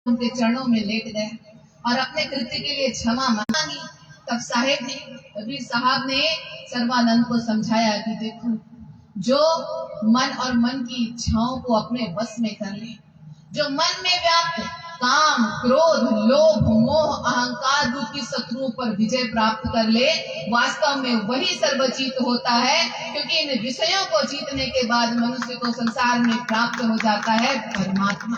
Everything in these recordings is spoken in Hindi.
उनके चरणों में लेट गए और अपने कृत्य के लिए क्षमा मांगी। तब कबीर साहब ने सर्वानंद को समझाया कि देखो, जो मन और मन की इच्छाओं को अपने वश में कर ले, जो मन में व्याप्त काम, क्रोध, लोभ, मोह, अहंकार रूपी शत्रुओं पर विजय प्राप्त कर ले, वास्तव में वही सर्वजीत होता है। क्योंकि इन विषयों को जीतने के बाद मनुष्य को संसार में प्राप्त हो जाता है परमात्मा।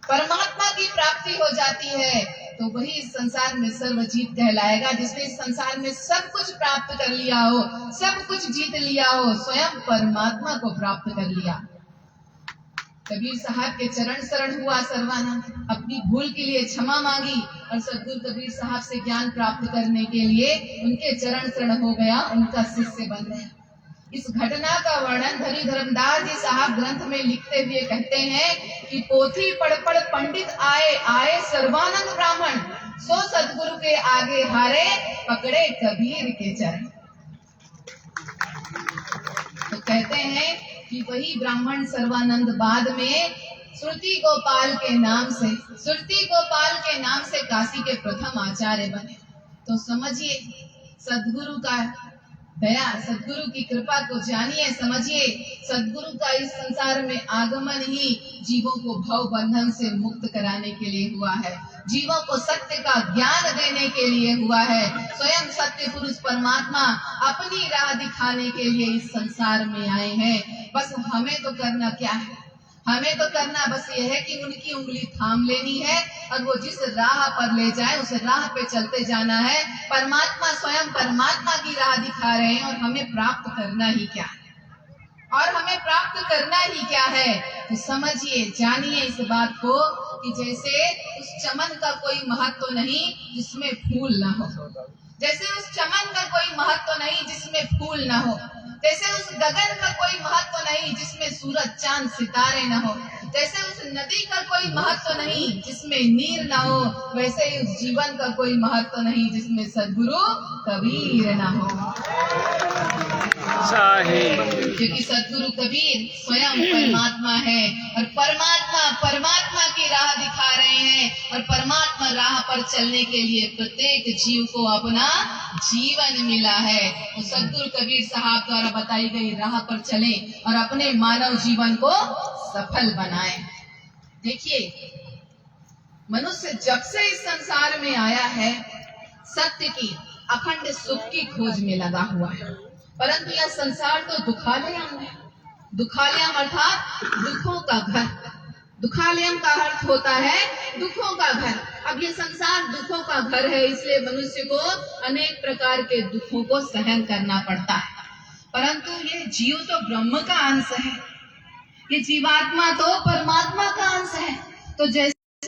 परमात्मा की प्राप्ति हो जाती है तो वही इस संसार में सर्वजीत कहलाएगा, जिसने इस संसार में सब कुछ प्राप्त कर लिया हो, सब कुछ जीत लिया हो, स्वयं परमात्मा को प्राप्त कर लिया। कबीर साहब के चरण शरण हुआ सर्वानंद, अपनी भूल के लिए क्षमा मांगी और सद्गुरु कबीर साहब से ज्ञान प्राप्त करने के लिए उनके चरण शरण हो गया, उनका शिष्य बन गया। इस घटना का वर्णन हरि धर्मदास जी साहब ग्रंथ में लिखते हुए कहते हैं कि पोथी पढ़ पढ़ पंडित आए, आए सर्वानंद ब्राह्मण, सो सद्गुरु के आगे हारे, पकड़े कबीर के चरण। तो कहते हैं कि वही ब्राह्मण सर्वानंद बाद में सुरती गोपाल के नाम से काशी के प्रथम आचार्य बने। तो समझिए सद्गुरु का दया, सद्गुरु की कृपा को जानिए, समझिए। सद्गुरु का इस संसार में आगमन ही जीवों को भव बंधन से मुक्त कराने के लिए हुआ है, जीवों को सत्य का ज्ञान देने के लिए हुआ है। स्वयं सत्य पुरुष परमात्मा अपनी राह दिखाने के लिए इस संसार में आए हैं। बस हमें तो करना क्या है? हमें तो करना बस ये है कि उनकी उंगली थाम लेनी है और वो जिस राह पर ले जाए उस राह पे चलते जाना है। परमात्मा स्वयं परमात्मा की राह दिखा रहे हैं और हमें प्राप्त करना ही क्या है? तो समझिए, जानिए इस बात को कि जैसे उस चमन का कोई महत्व नहीं जिसमें फूल ना हो, जैसे उस चमन का कोई महत्व नहीं जिसमें फूल ना हो, जैसे उस गगन का कोई महत्व नहीं जिसमें सूरज चांद सितारे न हो, जैसे उस नदी का कोई महत्व नहीं जिसमें नीर न हो, वैसे ही उस जीवन का कोई महत्व नहीं जिसमें सद्गुरु कबीर न हो। क्योंकि सद्गुरु कबीर स्वयं परमात्मा है और परमात्मा की राह दिखा रहे हैं और परमात्मा राह पर चलने के लिए प्रत्येक जीव को अपना जीवन मिला है। तो सद्गुरु कबीर साहब द्वारा बताई गई राह पर चले और अपने मानव जीवन को सफल बनाए। देखिए, मनुष्य जब से इस संसार में आया है सत्य की अखंड सुख की खोज में लगा हुआ है, परंतु यह संसार तो दुखालयम है। दुखालयम अर्थात दुखों का घर। दुखालयम का अर्थ होता है दुखों का घर। अब ये संसार दुखों का घर है, इसलिए मनुष्य को अनेक प्रकार के दुखों को सहन करना पड़ता है। परंतु ये जीव तो ब्रह्म का अंश है, ये जीवात्मा तो परमात्मा का अंश है। तो जैसे